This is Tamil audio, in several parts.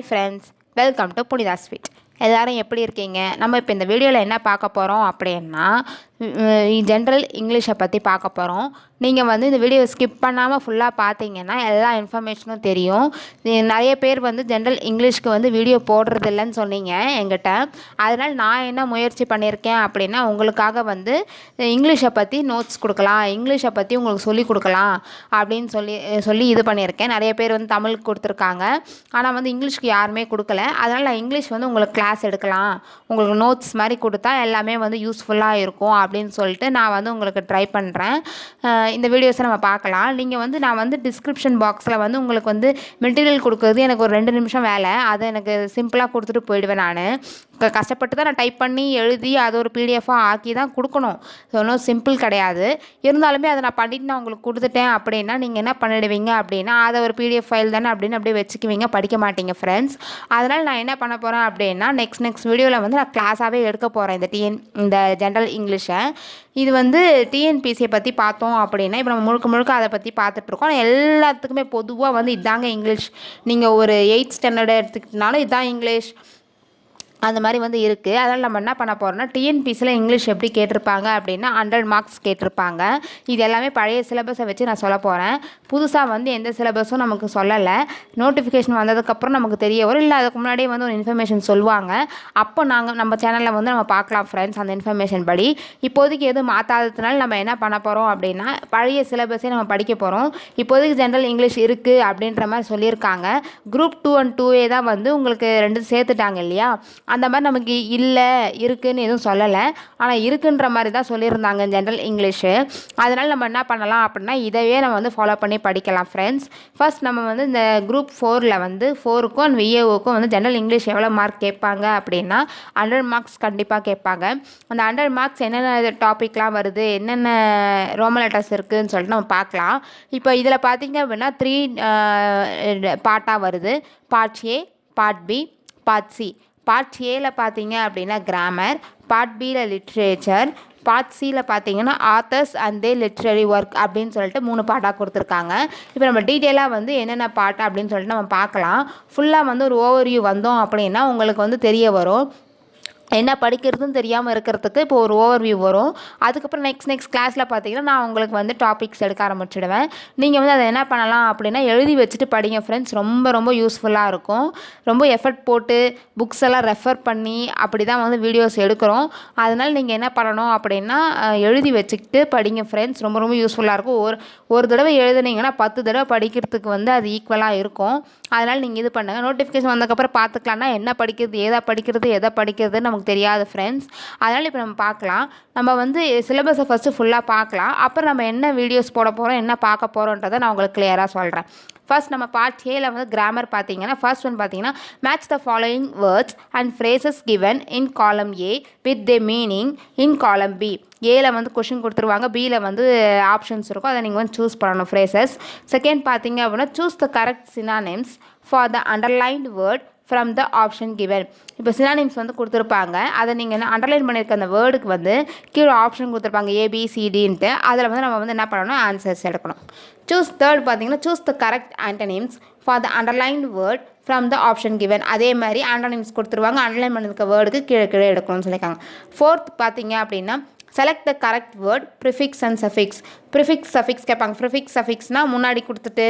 Hi friends, welcome to Punitha sweet. எல்லோரும் எப்படி இருக்கீங்க? நம்ம இப்போ இந்த வீடியோவில் என்ன பார்க்க போகிறோம் அப்படின்னா ஜென்ரல் இங்கிலீஷை பற்றி பார்க்க போகிறோம். நீங்கள் வந்து இந்த வீடியோ ஸ்கிப் பண்ணாமல் ஃபுல்லாக பார்த்தீங்கன்னா எல்லா இன்ஃபர்மேஷனும் தெரியும். நிறைய பேர் வந்து ஜென்ரல் இங்கிலீஷ்க்கு வந்து வீடியோ போடுறதில்லன்னு சொன்னீங்க என்கிட்ட. அதனால் நான் என்ன முயற்சி பண்ணியிருக்கேன் அப்படின்னா உங்களுக்காக வந்து இங்கிலீஷை பற்றி நோட்ஸ் கொடுக்கலாம், இங்கிலீஷை பற்றி உங்களுக்கு சொல்லிக் கொடுக்கலாம் அப்படின்னு சொல்லி இது பண்ணியிருக்கேன். நிறைய பேர் வந்து தமிழுக்கு கொடுத்துருக்காங்க, ஆனால் வந்து இங்கிலீஷ்க்கு யாருமே கொடுக்கல. அதனால் நான் இங்கிலீஷ் வந்து உங்களுக்கு கிளாஸ் எடுக்கலாம், உங்களுக்கு நோட்ஸ் மாதிரி கொடுத்தா எல்லாமே வந்து யூஸ்ஃபுல்லாக இருக்கும் அப்படின்னு சொல்லிட்டு நான் வந்து உங்களுக்கு ட்ரை பண்ணுறேன். இந்த வீடியோஸை நம்ம பார்க்கலாம். நான் வந்து டிஸ்கிரிப்ஷன் பாக்ஸில் வந்து உங்களுக்கு வந்து மெட்டீரியல் கொடுக்குறது எனக்கு ஒரு 2 நிமிஷம் வேலை. அதை எனக்கு சிம்பிளாக கொடுத்துட்டு போயிடுவேன். நான் கஷ்டப்பட்டு தான் நான் டைப் பண்ணி எழுதி அதை ஒரு பிடிஎஃபாக ஆக்கி தான் கொடுக்கணும். ஒன்றும் சிம்பிள் கிடையாது. இருந்தாலுமே அதை நான் பண்ணிவிட்டு நான் உங்களுக்கு கொடுத்துட்டேன் அப்படின்னா நீங்கள் என்ன பண்ணிடுவீங்க அப்படின்னா அதை ஒரு பிடிஎஃப் ஃபைல் தானே அப்படின்னு அப்படியே வச்சுக்குவீங்க, படிக்க மாட்டீங்க ஃப்ரெண்ட்ஸ். அதனால் நான் என்ன பண்ண போகிறேன் அப்படின்னா நெக்ஸ்ட் வீடியோவில் வந்து நான் கிளாஸாகவே எடுக்க போகிறேன் இந்த ஜென்ரல் இங்கிலீஷை. இது வந்து டிஎன்பிசியை பற்றி பார்த்தோம் அப்படின்னா இப்போ நம்ம முழுக்க அதை பற்றி பார்த்துட்ருக்கோம். எல்லாத்துக்குமே பொதுவாக வந்து இதாங்க இங்கிலீஷ். நீங்கள் ஒரு 8th ஸ்டாண்டர்ட் எடுத்துக்கிட்டனாலும் இதுதான் இங்கிலீஷ், அந்த மாதிரி வந்து இருக்குது. அதனால் நம்ம என்ன பண்ண போகிறோம்னா டிஎன்பிசியில் இங்கிலீஷ் எப்படி கேட்டிருப்பாங்க அப்படின்னா 100 மார்க்ஸ் கேட்டிருப்பாங்க. இது எல்லாமே பழைய சிலபஸை வச்சு நான் சொல்ல போகிறேன். புதுசாக வந்து எந்த சிலபஸும் நமக்கு சொல்லலை. நோட்டிஃபிகேஷன் வந்ததுக்கப்புறம் நமக்கு தெரிய வரும், இல்லை அதுக்கு முன்னாடியே வந்து ஒரு இன்ஃபர்மேஷன் சொல்லுவாங்க. அப்போ நம்ம சேனலில் வந்து நம்ம பார்க்கலாம் ஃப்ரெண்ட்ஸ் அந்த இன்ஃபர்மேஷன் படி. இப்போதைக்கு எதுவும் மாற்றாததுனால நம்ம என்ன பண்ண போகிறோம் அப்படின்னா பழைய சிலபஸே நம்ம படிக்க போகிறோம். இப்போதைக்கு ஜென்ரல் இங்கிலீஷ் இருக்குது அப்படின்ற மாதிரி சொல்லியிருக்காங்க. குரூப் 2 and 2A தான் வந்து உங்களுக்கு 2 சேர்த்துட்டாங்க இல்லையா? அந்த மாதிரி நமக்கு இருக்குன்னு எதுவும் சொல்லலை, ஆனால் இருக்குன்ற மாதிரி தான் சொல்லியிருந்தாங்க ஜென்ரல் இங்கிலீஷு. அதனால் நம்ம என்ன பண்ணலாம் அப்படின்னா இதவே நம்ம வந்து ஃபாலோ பண்ணி படிக்கலாம் ஃப்ரெண்ட்ஸ். ஃபர்ஸ்ட் நம்ம வந்து இந்த குரூப் 4ல் வந்து 4க்கும் அண்ட் VAOக்கும் வந்து ஜென்ரல் இங்கிலீஷ் எவ்வளோ மார்க் கேட்பாங்க அப்படின்னா 100 மார்க்ஸ் கண்டிப்பாக கேட்பாங்க. அந்த 100 மார்க்ஸ் என்னென்ன டாப்பிக்லாம் வருது, என்னென்ன ரோமன் லெட்டர்ஸ் இருக்குதுன்னு சொல்லிட்டு நம்ம பார்க்கலாம். இப்போ இதில் பார்த்தீங்க அப்படின்னா 3 பார்ட்டாக வருது. Part A, part B, part C. Part ஏல பார்த்தீங்க அப்படின்னா கிராமர், பார்ட் பியில் லிட்ரேச்சர், பார்ட் சியில் பார்த்தீங்கன்னா authors and they literary work அப்படின்னு சொல்லிட்டு 3 பார்ட்டாக கொடுத்துருக்காங்க. இப்போ நம்ம டீட்டெயிலாக வந்து என்னென்ன பார்ட் அப்படின்னு சொல்லிட்டு நம்ம பார்க்கலாம். ஃபுல்லாக வந்து ஒரு ஓவர்வியூ வந்தோம் அப்படின்னா உங்களுக்கு வந்து தெரிய வரும். என்ன படிக்கிறதுன்னு தெரியாமல் இருக்கிறதுக்கு இப்போ ஒரு ஓவர்வியூ வரும். அதுக்கப்புறம் நெக்ஸ்ட் கிளாஸில் பார்த்தீங்கன்னா நான் உங்களுக்கு வந்து டாபிக்ஸ் எடுக்க ஆரம்பிச்சிடுவேன். நீங்கள் வந்து அதை என்ன பண்ணலாம் அப்படின்னா எழுதி வச்சுட்டு படிங்க ஃப்ரெண்ட்ஸ். ரொம்ப யூஸ்ஃபுல்லாக இருக்கும். ரொம்ப எஃபர்ட் போட்டு புக்ஸ் எல்லாம் ரெஃபர் பண்ணி அப்படி தான் வந்து வீடியோஸ் எடுக்கிறோம். அதனால் நீங்கள் என்ன பண்ணணும் அப்படின்னா எழுதி வச்சுக்கிட்டு படிங்க ஃப்ரெண்ட்ஸ். ரொம்ப யூஸ்ஃபுல்லாக இருக்கும். ஒரு தடவை எழுதுனீங்கன்னா 10 தடவை படிக்கிறதுக்கு வந்து அது ஈக்குவலாக இருக்கும். அதனால் நீங்கள் இது பண்ணுங்கள். நோட்டிஃபிகேஷன் வந்ததுக்கப்புறம் பார்த்துக்கலான்னா என்ன படிக்கிறது, எதை படிக்கிறது நமக்கு தெரியாது ஃப்ரெண்ட்ஸ். அதனால் இப்போ நம்ம பார்க்கலாம். நம்ம வந்து சிலபஸை ஃபஸ்ட்டு ஃபுல்லாக பார்க்கலாம். அப்புறம் நம்ம என்ன வீடியோஸ் போட போகிறோம், என்ன பார்க்க போகிறோன்றதை நான் உங்களுக்கு கிளியராக சொல்கிறேன். ஃபர்ஸ்ட் நம்ம பார்ட் ஏல வந்து கிராமர் பார்த்தீங்கன்னா ஃபர்ஸ்ட் ஒன் பார்த்தீங்கன்னா match the following words and phrases given in காலம் A with the meaning in காலம் B. ஏல வந்து கொஷின் கொடுத்துருவாங்க, பியில் வந்து ஆப்ஷன்ஸ் இருக்கும், அதை நீங்கள் வந்து சூஸ் பண்ணணும் ஃப்ரேசஸ். செகண்ட் பார்த்தீங்க அப்படின்னா choose the correct synonyms for the underlined word from the option given. இப்போ சினானிம்ஸ் வந்து கொடுத்துருப்பாங்க, அதை நீங்கள் என்ன அண்டர்லைன் பண்ணியிருக்க அந்த வேர்டுக்கு வந்து கீழே ஆப்ஷன் கொடுத்துருப்பாங்க ABCDன்ட்டு. அதில் வந்து நம்ம வந்து என்ன பண்ணணும், ஆன்சர்ஸ் எடுக்கணும். தேர்ட் பார்த்தீங்கன்னா choose the correct antonyms for the underlined word from the option given. அதே மாதிரி ஆண்டனிம்ஸ் கொடுத்துருவாங்க, அண்டர்லைன் பண்ணியிருக்க வேர்டுக்கு கீழே எடுக்கணும்னு சொல்லியிருக்காங்க. ஃபோர்த் பார்த்தீங்க அப்படின்னா select the correct word prefix and suffix. Prefix suffix கேட்பாங்க. ப்ரிஃபிக்ஸ் சஃபிக்ஸ்னால் முன்னாடி கொடுத்துட்டு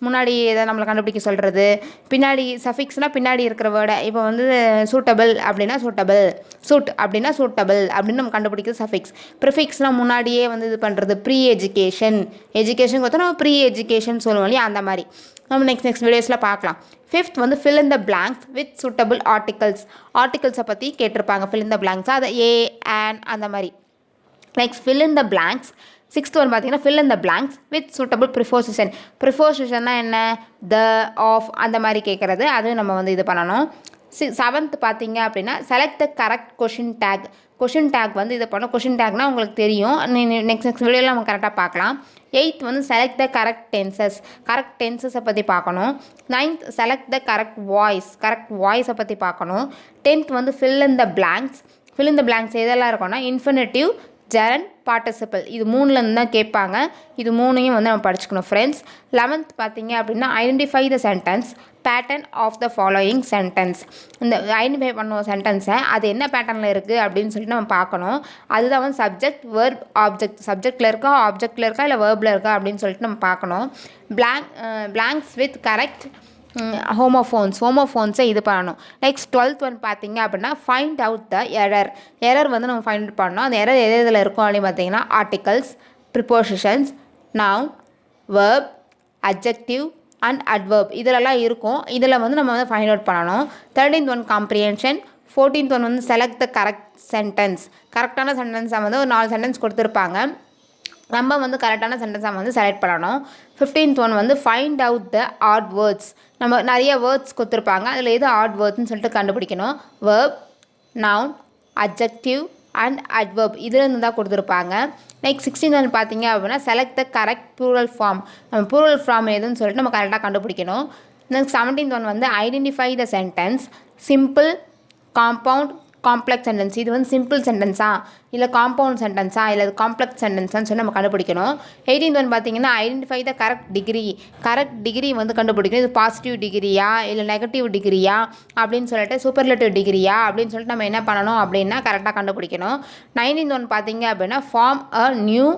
முன்னாடி எதை நம்மளை கண்டுபிடிக்க சொல்கிறது, பின்னாடி சஃபிக்ஸ்னால் பின்னாடி இருக்கிற வேர்டை. இப்போ வந்து சூட்டபிள் அப்படின்னா சூட்டபிள், சூட் அப்படின்னா சூட்டபிள் அப்படின்னு நம்ம கண்டுபிடிக்கிறது சஃபிக்ஸ். ப்ரிஃபிக்ஸ்னால் முன்னாடியே வந்து இது பண்ணுறது. எஜுகேஷன் கொடுத்தா நம்ம எஜுகேஷன் சொல்லுவோம் இல்லையா, அந்த மாதிரி நம்ம நெக்ஸ்ட் வீடியோஸில் பார்க்கலாம். ஃபிஃப்த் வந்து fill in the blanks with suitable ஆர்டிகல்ஸை பற்றி கேட்டிருப்பாங்க. ஃபில் இன் த பிளாங்க்ஸ் அதை A, an அந்த மாதிரி. Next fill in the blanks. Sixth one பார்த்தீங்கன்னா fill in the blanks with suitable preposition. ப்ரிஃபோசிஷன்னா என்ன, த, ஆஃப் அந்த மாதிரி கேட்குறது, அது நம்ம வந்து இது பண்ணணும். செவன்த் பார்த்தீங்க அப்படின்னா select the correct question take வந்து இது பண்ணணும். கொஷின் டேக்னால் உங்களுக்கு தெரியும், நெக்ஸ்ட் வீடியோவில் நம்ம கரெக்டாக பார்க்கலாம். எயித் வந்து செலக்ட் த கரெக்ட் டென்சஸை பற்றி பார்க்கணும். நைன்த் செலக்ட் த கரெக்ட் வாய்ஸை பற்றி பார்க்கணும். 10th வந்து fill in the blanks எதெல்லாம் இருக்கும்னா இன்ஃபினிட்டிவ், ஜெரண்ட் பார்ட்டிசிபிள் இது மூணுலேருந்து தான் கேட்பாங்க. இது மூணையும் வந்து நம்ம படிச்சுக்கணும் ஃப்ரெண்ட்ஸ். 11th பார்த்தீங்க அப்படின்னா identify the sentence pattern of the following sentence. இந்த ஐடென்டிஃபை பண்ணுவோம் சென்டென்ஸை, அது என்ன பேட்டர்னில் இருக்குது அப்படின்னு சொல்லிட்டு நம்ம பார்க்கணும். அதுதான் வந்து சப்ஜெக்ட் வேர்ப் ஆப்ஜெக்ட், சப்ஜெக்டில் இருக்கா ஆப்ஜெக்டில் இருக்கா இல்லை வேர்பில் இருக்கா அப்படின்னு சொல்லிட்டு நம்ம பார்க்கணும். பிளாங்க்ஸ் வித் கரெக்ட் ஹோமோஃபோன்ஸை இது பண்ணணும். நெக்ஸ்ட் 12th ஒன் பார்த்தீங்க அப்படின்னா ஃபைண்ட் அவுட் த எரர் வந்து நம்ம ஃபைண்ட் அவுட் பண்ணணும். அந்த எரர் எது இதில் இருக்கும் அப்படின்னு பார்த்தீங்கன்னா articles, prepositions, noun, verb, adjective and adverb இதிலெல்லாம் இருக்கும். இதில் வந்து நம்ம வந்து ஃபைண்ட் அவுட் பண்ணணும். 13th one comprehension. 14th one வந்து செலக்ட் த கரெக்ட் சென்டென்ஸ். கரெக்டான சென்டென்ஸை வந்து ஒரு 4 சென்டென்ஸ் கொடுத்துருப்பாங்க, நம்ம வந்து கரெக்டான சென்டென்ஸை வந்து செலக்ட் பண்ணணும். 15th ஒன் வந்து find out the odd words. நம்ம நிறைய வேர்ட்ஸ் கொடுத்துருப்பாங்க, அதில் எது ஆட் வேர்ட்ஸ்னு சொல்லிட்டு கண்டுபிடிக்கணும். Verb, noun, adjective and adverb இதுலேருந்து தான் கொடுத்துருப்பாங்க. நெக்ஸ்ட் 16th ஒன் பார்த்தீங்க அப்படின்னா select the correct plural form. நம்ம ப்ளூரல் ஃபார்ம் எதுன்னு சொல்லிட்டு நம்ம கரெக்டாக கண்டுபிடிக்கணும். நெக்ஸ்ட் 17th ஒன் வந்து identify the sentence simple, compound, complex sentence. இது வந்து சிம்பிள் சென்டென்ஸா இல்லை காம்பவுண்ட் சென்டென்ஸா இல்லை காம்ப்ளெக்ஸ் சென்டென்ஸான்னு சொல்லி நம்ம கண்டுபிடிக்கணும். 18th ஒன் பார்த்தீங்கன்னா ஐடென்டிஃபை த கரெக்ட் டிகிரி வந்து கண்டுபிடிக்கணும். இது பாசிட்டிவ் டிகிரியா இல்லை நெகட்டிவ் டிகிரியா அப்படின்னு சொல்லிட்டு சூப்பர்லேட்டிவ் டிகிரியா அப்படின்னு சொல்லிட்டு நம்ம என்ன பண்ணணும் அப்படின்னா கரெக்டாக கண்டுபிடிக்கணும். 19th ஒன் பார்த்தீங்க அப்படின்னா form a new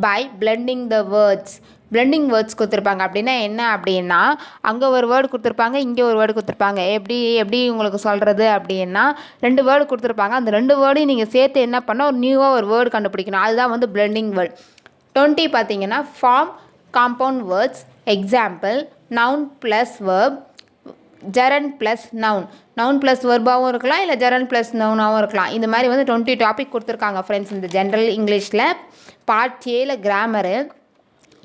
by blending the words. Blending words கொடுத்துருப்பாங்க. அப்படின்னா என்ன அப்படின்னா அங்கே ஒரு வேர்டு கொடுத்துருப்பாங்க, இங்கே ஒரு வேர்டு கொடுத்துருப்பாங்க. எப்படி உங்களுக்கு சொல்கிறது அப்படின்னா 2 வேர்டு கொடுத்துருப்பாங்க, அந்த 2 வேர்டையும் நீங்கள் சேர்த்து என்ன பண்ணால் ஒரு நியூவாக ஒரு வேர்டு கண்டுபிடிக்கணும். அதுதான் வந்து பிளெண்டிங் வேர்ட். 20 பார்த்தீங்கன்னா form compound words. Example noun plus verb, gerund plus noun plus வேர்பாகவும் இருக்கலாம் இல்லை ஜெரண்ட் ப்ளஸ் நவுனாகவும் இருக்கலாம். இந்த மாதிரி வந்து 20 டாபிக் கொடுத்துருக்காங்க ஃப்ரெண்ட்ஸ் இந்த ஜென்ரல் இங்கிலீஷில். பார்ட் ஏல கிராமரு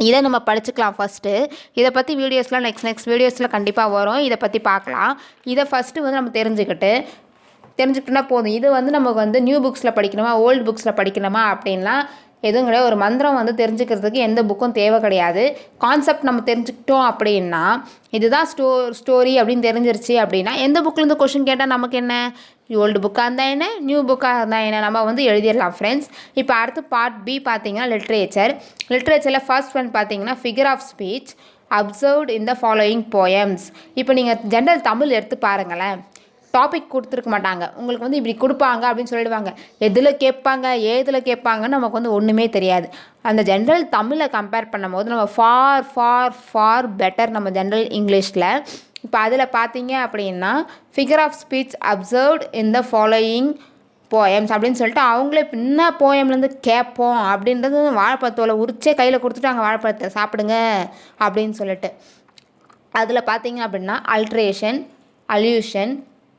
இதை நம்ம படிச்சுக்கலாம் ஃபஸ்ட்டு. இதை பற்றி வீடியோஸ்லாம் நெக்ஸ்ட் வீடியோஸில் கண்டிப்பாக வரும், இதை பற்றி பார்க்கலாம். இதை ஃபஸ்ட்டு வந்து நம்ம தெரிஞ்சுக்கிட்டோன்னா போதும். இது வந்து நமக்கு வந்து நியூ புக்ஸில் படிக்கணுமா ஓல்டு புக்ஸில் படிக்கணுமா அப்படின்லாம் எதுவும் கிடையாது. ஒரு மந்திரம் வந்து தெரிஞ்சுக்கிறதுக்கு எந்த புக்கும் தேவை கிடையாது. கான்செப்ட் நம்ம தெரிஞ்சுக்கிட்டோம் அப்படின்னா இதுதான் ஸ்டோரி அப்படின்னு தெரிஞ்சிருச்சு அப்படின்னா எந்த புக்கிலேருந்து கொஷின் கேட்டால் நமக்கு என்ன, ஓல்டு புக்காக இருந்தால் என்ன நியூ புக்காக இருந்தால் என்ன நம்ம வந்து எழுதிடலாம் ஃப்ரெண்ட்ஸ். இப்போ அடுத்து பார்ட் பி பார்த்தீங்கன்னா லிட்ரேச்சரில் ஃபர்ஸ்ட் ஒன் பார்த்தீங்கன்னா figure of speech observed in the following poems. இப்போ நீங்கள் ஜென்ரல் தமிழ் எடுத்து பாருங்களேன், டாபிக் கொடுத்துருக்க மாட்டாங்க, உங்களுக்கு வந்து இப்படி கொடுப்பாங்க அப்படின்னு சொல்லிடுவாங்க. எதில் கேட்பாங்கன்னு நமக்கு வந்து ஒன்றுமே தெரியாது. அந்த ஜென்ரல் தமிழை கம்பேர் பண்ணும் போது நம்ம ஃபார் பெட்டர் நம்ம ஜென்ரல் இங்கிலீஷில். இப்போ அதில் பார்த்தீங்க அப்படின்னா figure of speech observed in the following poems அப்படின்னு சொல்லிட்டு அவங்களே என்ன போயம்லேருந்து கேட்போம் அப்படின்றது வாழைப்பழத்தோலை உரிச்சே கையில் கொடுத்துட்டாங்க, வாழைப்பழத்தை சாப்பிடுங்க அப்படின்னு சொல்லிட்டு. அதில் பார்த்தீங்க அப்படின்னா adulteration, illusion,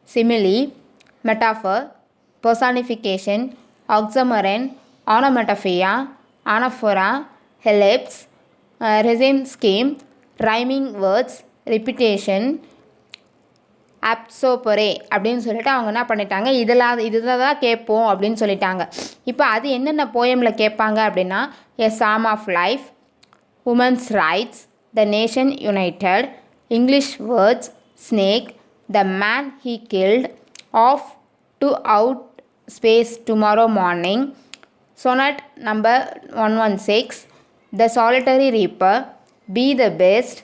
simile, metaphor, personification, oxymoron, onomatopoeia, anaphora, ellipse, rhyme scheme, rhyming words, repetition, அப்சோபொரே அப்படின்னு சொல்லிட்டு அவங்க என்ன பண்ணிட்டாங்க, இதில் தான் கேட்போம் அப்படின்னு சொல்லிட்டாங்க. இப்போ அது என்னென்ன போயமில் கேட்பாங்க அப்படின்னா a psalm of life, women's rights, the nation united, English words, snake, the man he killed, off to out space tomorrow morning, sonnet number 116, the solitary reaper, be the best,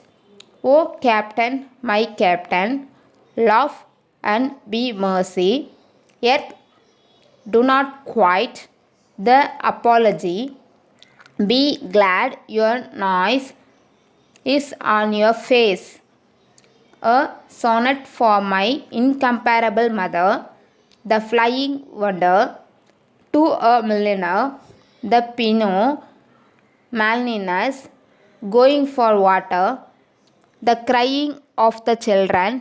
O captain my captain, love and be mercy, earth do not quite, the apology, be glad your noise is on your face, a sonnet for my incomparable mother, the flying wonder, to a millionaire, the pinot malniness, going for water, the crying of the children,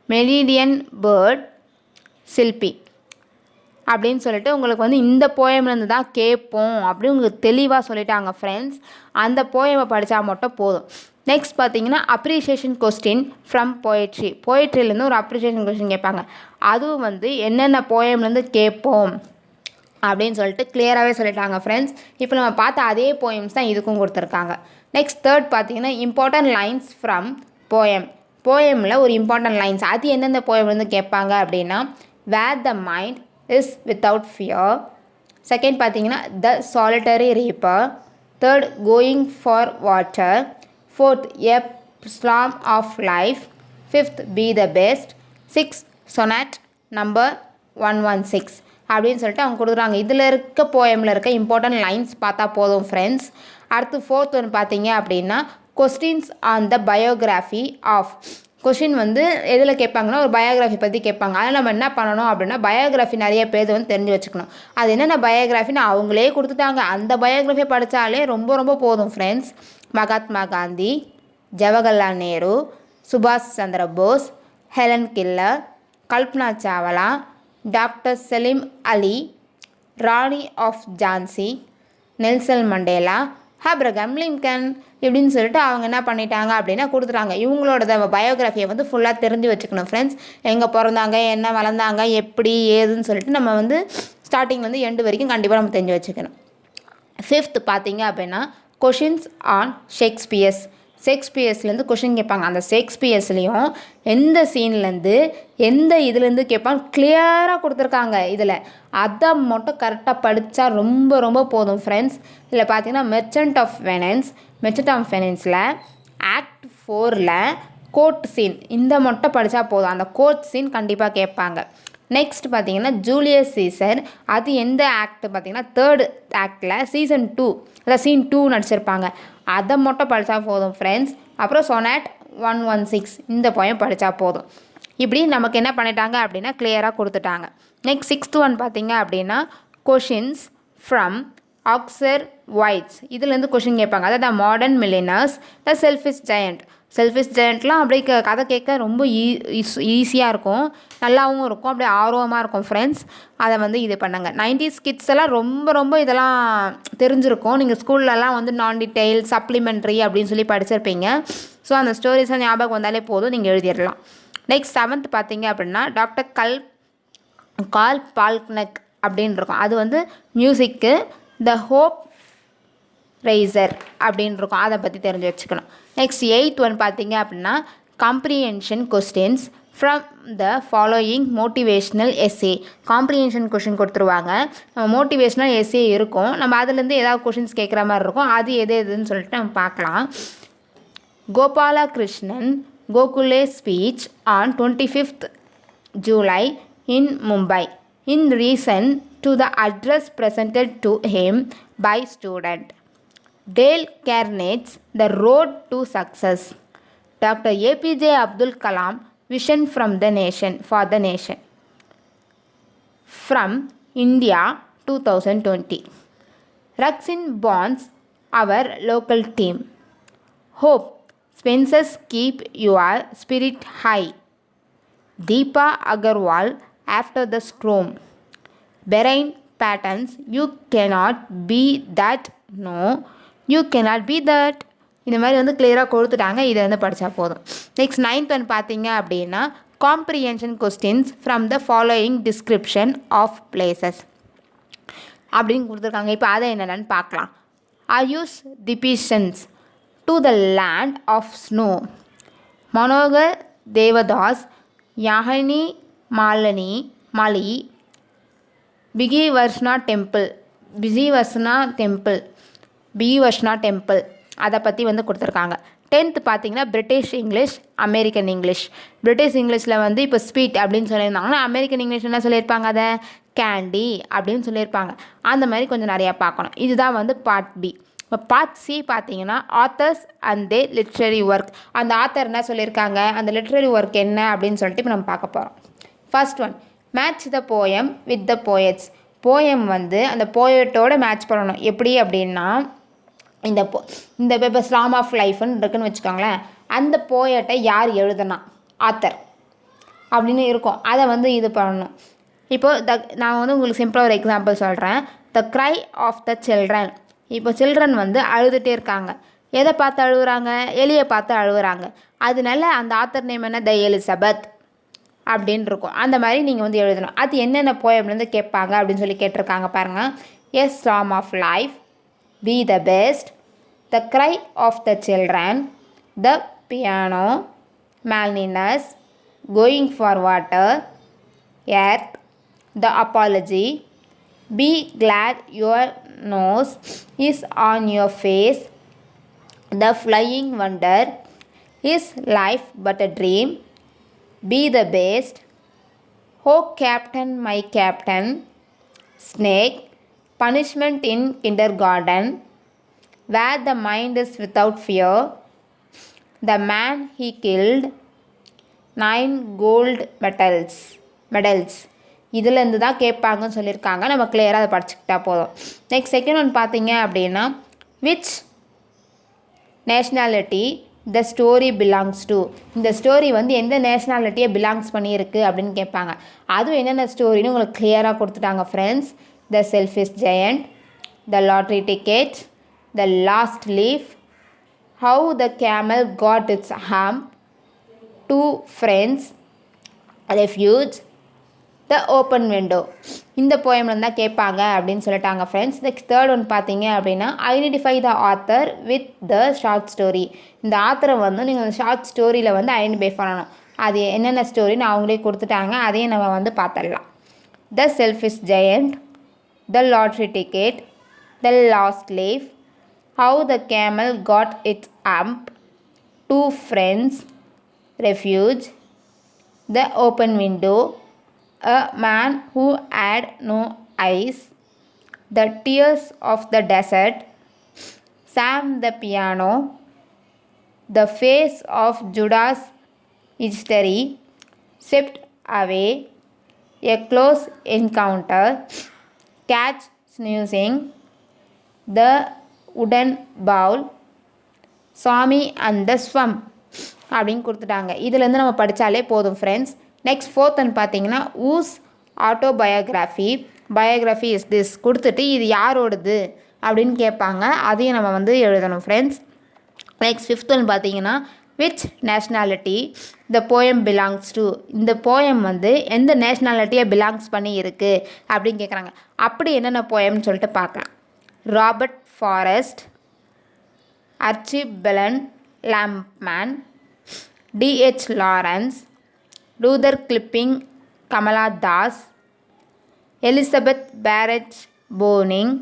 மெலிடியன் பேர்ட், சில்பி அப்படின்னு சொல்லிட்டு உங்களுக்கு வந்து இந்த போயம்லேருந்து தான் கேட்போம் அப்படின்னு உங்களுக்கு தெளிவாக சொல்லிட்டாங்க ஃப்ரெண்ட்ஸ். அந்த போயமை படித்தா மட்டும் போதும். நெக்ஸ்ட் பார்த்தீங்கன்னா அப்ரிஷியேஷன் கொஸ்டின் ஃப்ரம் போயட்ரிலேருந்து ஒரு அப்ரிஷியேஷன் கொஸ்டின் கேட்பாங்க. அதுவும் வந்து என்னென்ன போயம்லேருந்து கேட்போம் அப்படின்னு சொல்லிட்டு கிளியராகவே சொல்லிட்டாங்க ஃப்ரெண்ட்ஸ். இப்போ நம்ம பார்த்த அதே போயம்ஸ் தான் இதுக்கும் கொடுத்துருக்காங்க. நெக்ஸ்ட் தேர்ட் பார்த்தீங்கன்னா இம்பார்ட்டன்ட் லைன்ஸ் ஃப்ரம் போயமில் ஒரு இம்பார்ட்டன்ட் லைன்ஸ் அது எந்தெந்த போயம் வந்து கேட்பாங்க அப்படின்னா where the mind is without fear, second பார்த்தீங்கன்னா the solitary reaper. Third going for water. Fourth a psalm of life. Fifth be the best. Six sonnet number 116 அப்படின்னு சொல்லிட்டு அவங்க கொடுக்குறாங்க. இதில் இருக்க போயமில் இருக்க இம்பார்ட்டன்ட் லைன்ஸ் பார்த்தா போதும் ஃப்ரெண்ட்ஸ். அடுத்து ஃபோர்த் ஒன்று பார்த்தீங்க அப்படின்னா questions on the biography of. Question வந்து எதில் கேட்பாங்கன்னா ஒரு பயோகிராஃபி பற்றி கேட்பாங்க. அதில் நம்ம என்ன பண்ணணும் அப்படின்னா பயோகிராஃபி நிறைய பேர் வந்து தெரிஞ்சு வச்சுக்கணும். அது என்னென்ன பயோகிராஃபின்னு அவங்களே கொடுத்துட்டாங்க. அந்த பயோகிராஃபி படித்தாலே ரொம்ப ரொம்ப போதும் ஃப்ரெண்ட்ஸ். மகாத்மா காந்தி, ஜவஹர்லால் நேரு, சுபாஷ் Chandra Bose, Helen Keller, Kalpana Chawla, doctor Salim Ali, Rani of Jhansi, Nelson Mandela, Abraham Lincoln இப்படின்னு சொல்லிட்டு அவங்க என்ன பண்ணிட்டாங்க அப்படின்னா கொடுத்துட்டாங்க. இவங்களோட பயோகிராஃபியை வந்து ஃபுல்லாக தெரிஞ்சு வச்சுக்கணும் ஃப்ரெண்ட்ஸ். எங்கே பிறந்தாங்க, என்ன வளர்ந்தாங்க, எப்படி ஏதுன்னு சொல்லிட்டு நம்ம வந்து ஸ்டார்டிங்லேருந்து எண்டு வரைக்கும் கண்டிப்பாக நம்ம தெரிஞ்சு வச்சுக்கணும். ஃபிஃப்த் பார்த்தீங்க அப்படின்னா கொஷின்ஸ் ஆன் ஷேக்ஸ்பியர்ஸ். ஷேக்ஸ்பியர்ஸ்லேருந்து கொஷின் கேட்பாங்க. அந்த ஷேக்ஸ்பியர்ஸ்லேயும் எந்த சீன்லேருந்து எந்த இதுலேருந்து கேட்பாங்க கிளியராக கொடுத்துருக்காங்க இதில். அதை மட்டும் கரெக்டாக படித்தா ரொம்ப ரொம்ப போதும் ஃப்ரெண்ட்ஸ். இதில் பார்த்தீங்கன்னா மெர்ச்சன்ட் ஆஃப் வெனன்ஸில் ஆக்ட் 4ல் கோர்ட் சீன் இந்த மட்டும் படித்தா போதும். அந்த கோர்ட் சீன் கண்டிப்பாக கேட்பாங்க. நெக்ஸ்ட் பார்த்தீங்கன்னா ஜூலியஸ் சீசர். அது எந்த ஆக்ட் பார்த்தீங்கன்னா 3rd ஆக்டில் சீசன் 2 அதாவது சீன் 2 நடிச்சிருப்பாங்க. அதை மட்டும் படித்தா போதும் ஃப்ரெண்ட்ஸ். அப்புறம் சொனாட் 116 இந்த போயம் படித்தா போதும். இப்படி நமக்கு என்ன பண்ணிட்டாங்க அப்படின்னா கிளியராக கொடுத்துட்டாங்க. நெக்ஸ்ட் 6th ஒன் பார்த்தீங்க அப்படின்னா கொஷின்ஸ் ஃப்ரம் ஆக்சர் வைட்ஸ். இதுலேருந்து கொஷின் கேட்பாங்க. அதாவது the modern milliners, the selfish giant. Selfish ஜெயண்ட்லாம் அப்படியே கதை கேட்க ரொம்ப ஈஸியாக இருக்கும், நல்லாவும் இருக்கும், அப்படியே ஆர்வமாக இருக்கும் ஃப்ரெண்ட்ஸ். அதை வந்து இது பண்ணுங்க. 90s கிட்ஸ் எல்லாம் ரொம்ப ரொம்ப இதெல்லாம் தெரிஞ்சிருக்கும். நீங்கள் ஸ்கூல்லலாம் வந்து நான் டீட்டெயில் சப்ளிமெண்ட்ரி அப்படின்னு சொல்லி படிச்சிருப்பீங்க. ஸோ அந்த ஸ்டோரிஸை ஞாபகம் வந்தாலே போதும், நீங்கள் எழுதிடலாம். நெக்ஸ்ட் 7th பார்த்தீங்க அப்படின்னா டாக்டர் கால் பால்க்னக் அப்படின்னு இருக்கும். அது வந்து மியூசிக்கு த ஹோப் ரைசர் அப்படின்னு இருக்கும். அதை பற்றி தெரிஞ்சு வச்சுக்கணும். நெக்ஸ்ட் 8th ஒன் பார்த்தீங்க அப்படின்னா comprehension questions from the following motivational essay. Comprehension question கொடுத்துருவாங்க. மோட்டிவேஷ்னல் எஸ்ஏ இருக்கும். நம்ம அதுலேருந்து ஏதாவது கொஷின்ஸ் கேட்குற மாதிரி இருக்கும். அது எதுன்னு சொல்லிட்டு நம்ம பார்க்கலாம். Gopalakrishnan Gokhale speech on 25th July in Mumbai in relation to the address presented to him by student. Dale Carnegie's The Road to Success. Dr. APJ Abdul Kalam Vision from the Nation for the Nation. From India 2020. Raksin Bonds Our Local Team. Hope Spencer's Keep Your Spirit High. Deepa Agarwal After the Storm. Brain Patterns You Cannot Be That. No, You Cannot Be That. இந்த மாதிரி வந்து கிளியராக கொடுத்துட்டாங்க. இதை வந்து படித்தா போதும். நெக்ஸ்ட் 9th ஒன் பார்த்தீங்க அப்படின்னா comprehension questions from the following description of places அப்படின்னு கொடுத்துருக்காங்க. இப்போ அதை என்னென்னு பார்க்கலாம். ஆயுஷ் திபிஷன்ஸ் to the land of snow. Manohar Devadas யாஹனி மாலி பிகிவர்ஷ்னா டெம்பிள் அதை பற்றி வந்து கொடுத்துருக்காங்க. 10th பார்த்தீங்கன்னா British English American English. British இங்கிலீஷில் வந்து இப்போ ஸ்வீட் அப்படின்னு சொல்லியிருந்தாங்கன்னா அமெரிக்கன் இங்கிலீஷ் என்ன சொல்லியிருப்பாங்க, அதை கேண்டி அப்படின்னு சொல்லியிருப்பாங்க. அந்த மாதிரி கொஞ்சம் நிறையா பார்க்கணும். இதுதான் வந்து பார்ட் பி. இப்போ பார்ட் சி பார்த்தீங்கன்னா authors and they literary work. அந்த ஆத்தர் என்ன சொல்லியிருக்காங்க, அந்த லிட்ரரி ஒர்க் என்ன அப்படின்னு சொல்லிட்டு இப்போ நம்ம பார்க்க போகிறோம். First one match the poem with the poets. Poem வந்து அந்த போயட்டோட மேட்ச் பண்ணணும். எப்படி அப்படின்னா இந்த பேப்பர் ஸ்லாம் ஆஃப் லைஃப்னு இருக்குன்னு வச்சுக்கோங்களேன். அந்த போயட்டை யார் எழுதுனா ஆத்தர் அப்படின்னு இருக்கும். அதை வந்து இது பண்ணணும். இப்போது நான் வந்து உங்களுக்கு சிம்பிளாக ஒரு எக்ஸாம்பிள் சொல்கிறேன். த க்ரை ஆஃப் த சில்ட்ரன். இப்போ சில்ட்ரன் வந்து அழுதுகிட்டே இருக்காங்க. எதை பார்த்து அழுகுறாங்க, எலியை பார்த்து அழுகுறாங்க. அதனால அந்த ஆத்தர் நேம் என்ன, த எலிசபெத் அப்படின்னு இருக்கும். அந்த மாதிரி நீங்கள் வந்து எழுதணும். அது என்னென்ன போயம்லேருந்து கேட்பாங்க அப்படின்னு சொல்லி கேட்டிருக்காங்க பாருங்கள். எஸ் psalm of life, be the best, the cry of the children, the piano, மேல்னினஸ், going for water, earth, the apology, Be glad your nose is on your face. The flying wonder. Is life but a dream? Be the best. Oh captain, my captain. Snake. Punishment in kindergarten. Where the mind is without fear. The man he killed. 9 gold medals. இதுலேருந்து தான் கேட்பாங்கன்னு சொல்லியிருக்காங்க. நம்ம கிளியராக அதை படிச்சுக்கிட்டா போதும். நெக்ஸ்ட் செகண்ட் ஒன் பார்த்தீங்க அப்படின்னா which nationality the story belongs to. இந்த ஸ்டோரி வந்து எந்த நேஷ்னாலிட்டியை பிலாங்ஸ் பண்ணியிருக்கு அப்படின்னு கேட்பாங்க. அதுவும் என்னென்ன ஸ்டோரின்னு உங்களுக்கு கிளியராக கொடுத்துட்டாங்க friends. The selfish giant, the lottery ticket, the last leaf, how the camel got its hump, 2 friends, refuge, the open window. இந்த போயம்ல தான் கேட்பாங்க அப்படின்னு சொல்லிட்டாங்க ஃப்ரெண்ட்ஸ். நெக்ஸ்ட் தேர்ட் ஒன் பார்த்தீங்க அப்படின்னா identify the author with the short story. இந்த ஆத்தரை வந்து நீங்கள் அந்த ஷார்ட் ஸ்டோரியில் வந்து ஐடென்டிஃபை பண்ணணும். அது என்னென்ன ஸ்டோரின்னு அவங்களே கொடுத்துட்டாங்க, அதையும் நம்ம வந்து பார்த்துடலாம். The selfish giant, the lottery ticket, the last leaf, how the camel got its hump, 2 friends, refuge, the open window, a man who had no eyes, the tears of the desert, Sam the piano, the face of Judas history, swept away, a close encounter, catch snoozing, the wooden bowl, Swami and the swamp அப்படின்னு கொடுத்துட்டாங்க. இதுலேருந்து நம்ம படித்தாலே போதும் ஃப்ரெண்ட்ஸ். நெக்ஸ்ட் ஃபோர்த் ஒன் பார்த்தீங்கன்னா ஊஸ் பயோகிராஃபி இஸ் திஸ் கொடுத்துட்டு இது யாரோடது அப்படின்னு கேட்பாங்க. அதையும் நம்ம வந்து எழுதணும் ஃப்ரெண்ட்ஸ். நெக்ஸ்ட் ஃபிஃப்த் ஒன் பார்த்தீங்கன்னா which nationality the poem belongs to. இந்த போயம் வந்து எந்த நேஷ்னாலிட்டியை பிலாங்ஸ் பண்ணி இருக்குது அப்படின்னு கேட்குறாங்க. அப்படி என்னென்ன போயம்னு சொல்லிட்டு பார்க்கலாம். Robert forest, அர்ச்சிபெலன் லாம்ப்மேன், D.H. Lawrence, Luther clipping Kamala Das, Elizabeth farad போனிங்,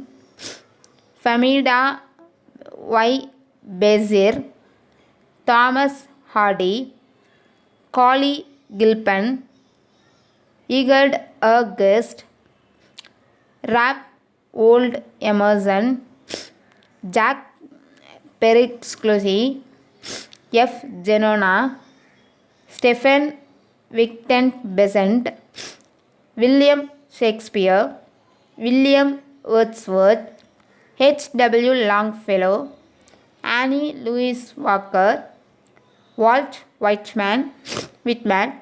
ஃபமீடா Y பெசிர், Thomas Hardy, காலி கில்பன், ஈகர்ட் guest, rap volt Emerson, jack பெரிக்ஸ்க்ளூசி, F ஜெனோனா, Stefan விக்டன்ட் Besant, William Shakespeare, William Wordsworth, H.W. Longfellow, Annie Louis Walker, Walt Whitman,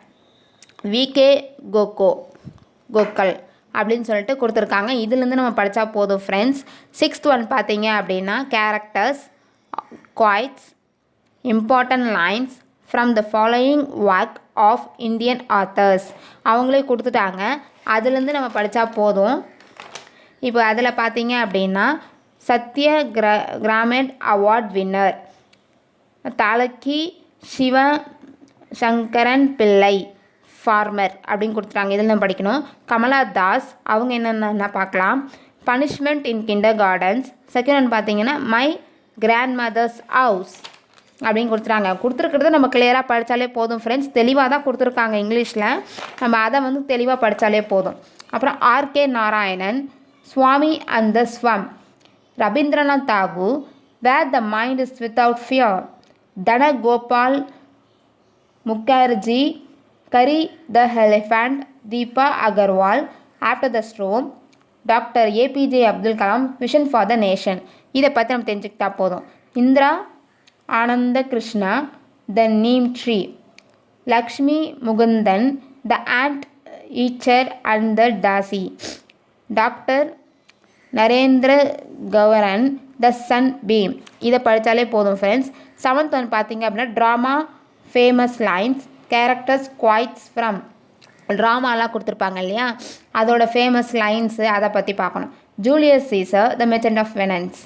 V.K. Cockle அப்படின்னு சொல்லிட்டு கொடுத்துருக்காங்க. இதுலேருந்து நம்ம படித்தா போதும் ஃப்ரெண்ட்ஸ். சிக்ஸ்த் ஒன் பார்த்தீங்க அப்படின்னா characters, quotes, important lines from the following work of Indian authors அவங்களே கொடுத்துட்டாங்க. அதுலேருந்து நம்ம படித்தா போதும். இப்போ அதில் பார்த்தீங்க அப்படின்னா சத்ய கிராமெட் அவார்ட் வின்னர் தாலக்கி சிவ சங்கரன் பிள்ளை ஃபார்மர் அப்படின்னு கொடுத்துட்டாங்க. இதில் நம்ம படிக்கணும். கமலா தாஸ் அவங்க என்னென்ன பார்க்கலாம். பனிஷ்மெண்ட் இன் கிண்டர் கார்டன்ஸ். செகண்ட் ஒன் பார்த்தீங்கன்னா மை கிராண்ட் மதர்ஸ் ஹவுஸ் அப்படின்னு கொடுத்துருக்கிறது நம்ம கிளியராக படித்தாலே போதும் ஃப்ரெண்ட்ஸ். தெளிவாக தான் கொடுத்துருக்காங்க இங்கிலீஷில், நம்ம அதை வந்து தெளிவாக படித்தாலே போதும். அப்புறம் R.K. Narayanan, Swami and the ஸ்வம், Rabindranath Tagore, where the mind is without fear, Dhangopal Mukerji, Kari the elephant, Deepa Agarwal, after the storm, doctor APJ Abdul Kalam, vision for the nation. இதை பற்றி நம்ம தெரிஞ்சுக்கிட்டா போதும். Indira Ananda Krishna, the neem tree, Lakshmi Mukundan, the ant eater and the dassie, doctor Narendra கவரன், த சன் பீம். இதை படித்தாலே போதும் ஃப்ரெண்ட்ஸ். செவன்த் ஒன் பார்த்தீங்க அப்படின்னா drama famous lines, characters quotes from. ட்ராமாலாம் கொடுத்துருப்பாங்க இல்லையா, அதோட ஃபேமஸ் லைன்ஸு அதை பற்றி பார்க்கணும். Julius Caesar, the merchant of Venice.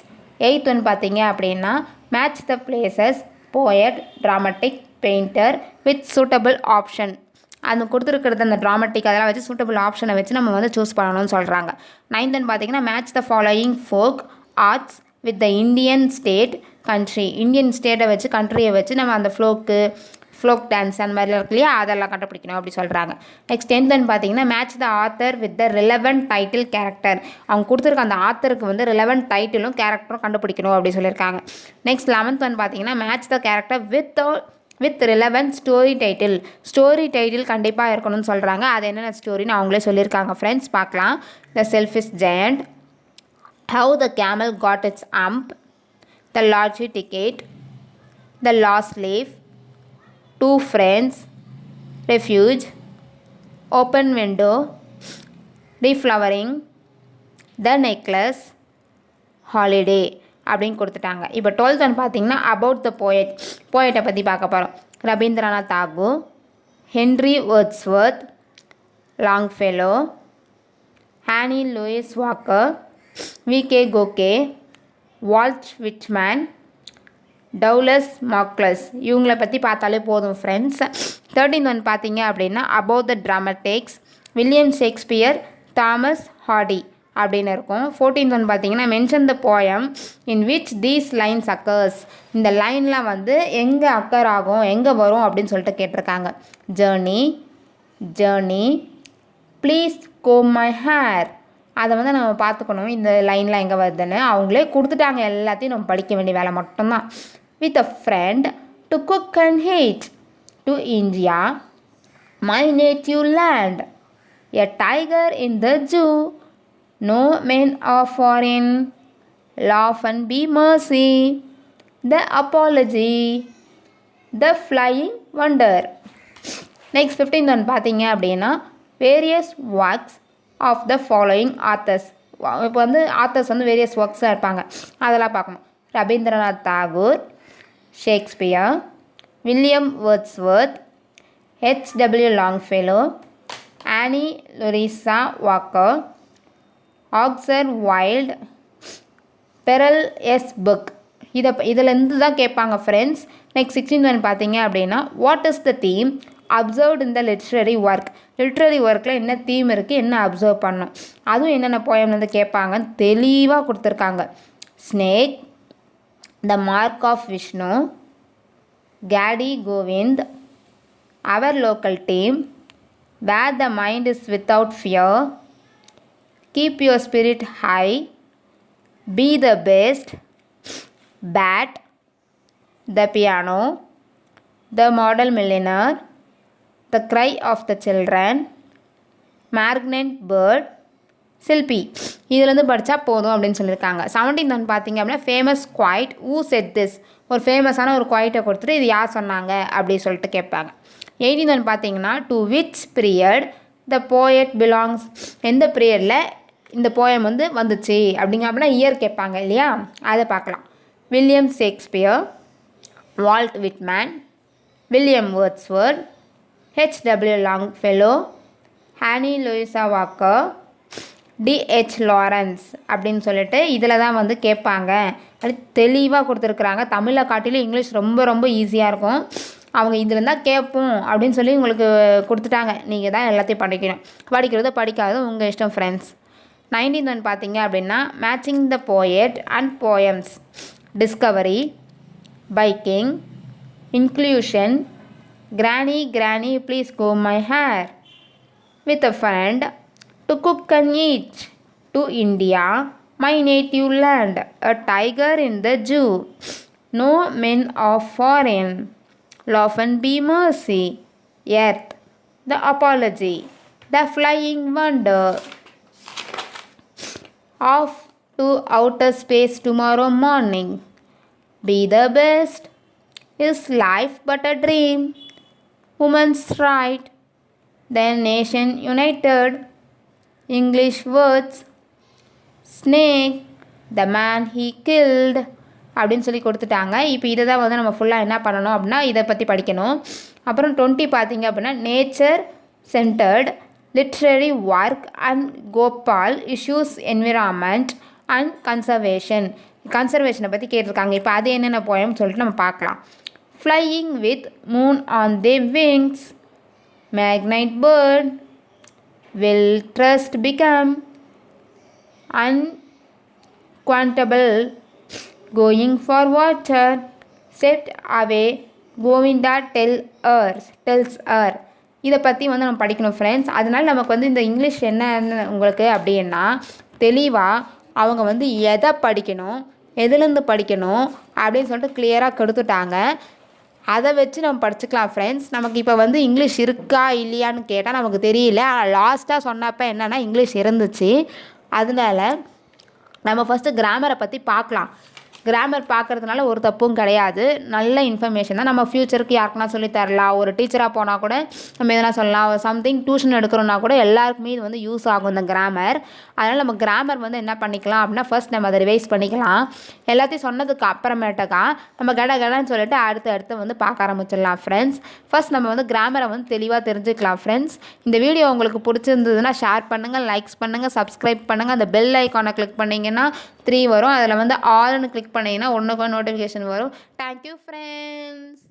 Eighth one பார்த்தீங்க அப்படின்னா match the places, poet, dramatic, painter with suitable option அது கொடுத்துருக்கிறது அந்த ட்ராமட்டிக் அதெல்லாம் வச்சு சூட்டபிள் ஆப்ஷனை வச்சு நம்ம வந்து சூஸ் பண்ணணும்னு சொல்கிறாங்க. 9th பார்த்தீங்கன்னா match the following folk arts with the Indian state country. Indian ஸ்டேட்டை வச்சு கண்ட்ரியை வச்சு நம்ம அந்த ஃப்ளோக் டான்ஸ் அந்த மாதிரிலாம் இருக்கு இல்லையா, அதெல்லாம் கண்டுபிடிக்கணும் அப்படி சொல்கிறாங்க. நெக்ஸ்ட் 10th பார்த்தீங்கன்னா match the author with the relevant title character. அவங்க கொடுத்துருக்க அந்த ஆத்தருக்கு வந்து ரிலவெண்ட் டைட்டிலும் கேரக்டரும் கண்டுபிடிக்கணும் அப்படி சொல்லியிருக்காங்க. நெக்ஸ்ட் 11th பார்த்தீங்கன்னா match the character with relevant story title கண்டிப்பாக இருக்கணும்னு சொல்கிறாங்க. அது என்னென்ன ஸ்டோரின்னு அவங்களே சொல்லியிருக்காங்க ஃப்ரெண்ட்ஸ், பார்க்கலாம். The selfish giant, how the camel got its hump, the lottery ticket, the last leaf, Two friends, refuge, open window, reflowering, the necklace, holiday அப்படின்னு கொடுத்துட்டாங்க. இப்போ 12th பார்த்தீங்கன்னா அபவுட் த போயட்டை பற்றி பார்க்க போகிறோம். Rabindranath Tagore, Henry Wordsworth, Longfellow, Annie Louis Walker, V K Gokak, Walt Whitman, Douglas Malloch, இவங்களை பற்றி பார்த்தாலே போதும் ஃப்ரெண்ட்ஸ். 13th பார்த்தீங்க அப்படின்னா about the dramatics, William Shakespeare, Thomas Hardy அப்படின்னு இருக்கும். 14th பார்த்தீங்கன்னா mention the poem in which these lines occurs. இந்த லைன்லாம் வந்து எங்கே அக்கர் ஆகும், எங்கே வரும் அப்படின்னு சொல்லிட்டு கேட்டிருக்காங்க. Journey, please comb my hair. அதை வந்து நம்ம பார்த்துக்கணும், இந்த லைன்லாம் எங்கே வருதுன்னு. அவங்களே கொடுத்துட்டாங்க, எல்லாத்தையும் நம்ம படிக்க வேண்டிய வேலை மட்டும்தான். With a friend to cook and eat, to India, my native land, a tiger in the zoo, no men are foreign, laugh and be mercy, the apology, the flying wonder. Next 15th பார்த்தீங்க அப்படின்னா various works of the following authors. இப்போ வந்து ஆத்தர்ஸ் வந்து வேரியஸ் ஒர்க்ஸாக இருப்பாங்க, அதெல்லாம் பார்க்கணும். Rabindranath Tagore, Shakespeare, William Wordsworth, H.W. Longfellow, Annie Louisa Walker, ஆக்சர் வைல்டு, பெரல் எஸ் புக். இதிலேருந்து தான் கேட்பாங்க ஃப்ரெண்ட்ஸ். நெக்ஸ்ட் 16th பார்த்தீங்க அப்படின்னா what is the theme observed in the literary ஒர்க்கில் என்ன தீம் இருக்குது, என்ன அப்சர்வ் பண்ணணும், அதுவும் என்னென்ன போயம்லேருந்து கேட்பாங்க தெளிவாக கொடுத்துருக்காங்க. Snake, the mark of Vishnu, கேடி Govind, our local team, where the mind is without fear, keep your spirit high, be the best, bat, the piano, the model milliner, the cry of the children, magnet bird, சில்பி. இதுலேருந்து படித்தா போதும் அப்படின்னு சொல்லியிருக்காங்க. 17th பார்த்தீங்க அப்படின்னா famous quote, who said this. ஒரு ஃபேமஸான ஒரு குவைட்டை கொடுத்துட்டு இது யார் சொன்னாங்க அப்படி சொல்லிட்டு கேட்பாங்க. 18th பார்த்தீங்கன்னா to which period the poet belongs. எந்த பீரியடில் இந்த போயம் வந்து வந்துச்சு அப்படின்னா இயர் கேட்பாங்க இல்லையா, அதை பார்க்கலாம். William Shakespeare, Walt Whitman, William Wordsworth, H.W. Longfellow, Annie Louisa Walker, D.H. Lawrence அப்படின்னு சொல்லிட்டு இதில் தான் வந்து கேட்பாங்க. அது தெளிவாக கொடுத்துருக்குறாங்க. தமிழை காட்டிலும் இங்கிலீஷ் ரொம்ப ரொம்ப ஈஸியாக இருக்கும். அவங்க இதில் தான் கேட்போம் அப்படின்னு சொல்லி உங்களுக்கு கொடுத்துட்டாங்க. நீங்கள் தான் எல்லாத்தையும் படிக்கிறது படிக்காதது உங்கள் இஷ்டம் ஃப்ரெண்ட்ஸ். 19th பார்த்தீங்க அப்படின்னா matching the poet and poems, discovery, biking, inclusion, granny please கோ my hair, with a friend, to cook and eat, to India, my native land, a tiger in the zoo, no men are foreign, laugh and be mercy, earth, the apology, the flying wonder, off to outer space tomorrow morning, be the best, is life but a dream, woman's right, the nation united, English words, snake, the man he killed அப்படின்னு சொல்லி கொடுத்துட்டாங்க. இப்போ இதை தான் வந்து நம்ம ஃபுல்லாக என்ன பண்ணணும் அப்படின்னா இதை பற்றி படிக்கணும். அப்புறம் 20 பார்த்தீங்க அப்படின்னா nature centred literary work and global issues environment and கன்சர்வேஷனை பற்றி கேட்டிருக்காங்க. இப்போ அது என்னென்ன போயம்னு சொல்லிட்டு நம்ம பார்க்கலாம். Flying with moon on the wings, Magnite bird. Will trust become unquantable. Going for water. Set away. Govinda tells her. இதை பற்றி வந்து நம்ம படிக்கணும் ஃப்ரெண்ட்ஸ். அதனால் நமக்கு வந்து இந்த இங்கிலீஷ் என்ன உங்களுக்கு அப்படின்னா தெளிவாக அவங்க வந்து எதை படிக்கணும், எதுலேருந்து படிக்கணும் அப்படின்னு சொல்லிட்டு கிளியராக கொடுத்துட்டாங்க. அதை வச்சு நம்ம படிச்சுக்கலாம் ஃப்ரெண்ட்ஸ். நமக்கு இப்போ வந்து இங்கிலீஷ் இருக்கா இல்லையான்னு கேட்டால் நமக்கு தெரியல. லாஸ்ட்டாக சொன்னப்போ என்னென்னா இங்கிலீஷ் இருந்துச்சு. அதனால நம்ம ஃபஸ்ட்டு கிராமரை பற்றி பார்க்கலாம். கிராமர் பார்க்குறதுனால ஒரு தப்பும் கிடையாது. நல்ல இன்ஃபர்மேஷன் தான். நம்ம ஃப்யூச்சருக்கு யாருக்குன்னா சொல்லித்தரலாம். ஒரு டீச்சராக போனால் கூட நம்ம எதனா சொல்லலாம். சம்திங் டியூஷன் எடுக்கிறோன்னா கூட எல்லாருக்குமே இது வந்து யூஸ் ஆகும் இந்த கிராமர். அதனால் நம்ம கிராமர் வந்து என்ன பண்ணிக்கலாம் அப்படின்னா ஃபர்ஸ்ட் நம்ம அதை ரிவைஸ் பண்ணிக்கலாம். எல்லாத்தையும் சொன்னதுக்கு அப்புறமேட்டக்கா நம்ம கடன்னு சொல்லிட்டு அடுத்து வந்து பார்க்க ஆரம்பிச்சிடலாம் ஃப்ரெண்ட்ஸ். ஃபர்ஸ்ட் நம்ம வந்து கிராமரை வந்து தெளிவாக தெரிஞ்சுக்கலாம் ஃப்ரெண்ட்ஸ். இந்த வீடியோ உங்களுக்கு பிடிச்சிருந்ததுன்னா ஷேர் பண்ணுங்கள், லைக்ஸ் பண்ணுங்கள், சப்ஸ்கிரைப் பண்ணுங்கள். அந்த பெல் ஐக்கானை கிளிக் பண்ணிங்கன்னா 3 வரும். அதில் வந்து ஆல்னு கிளிக் பண்ணிங்கன்னா ஒன்றுக்கு நோட்டிஃபிகேஷன் வரும். Thank you friends.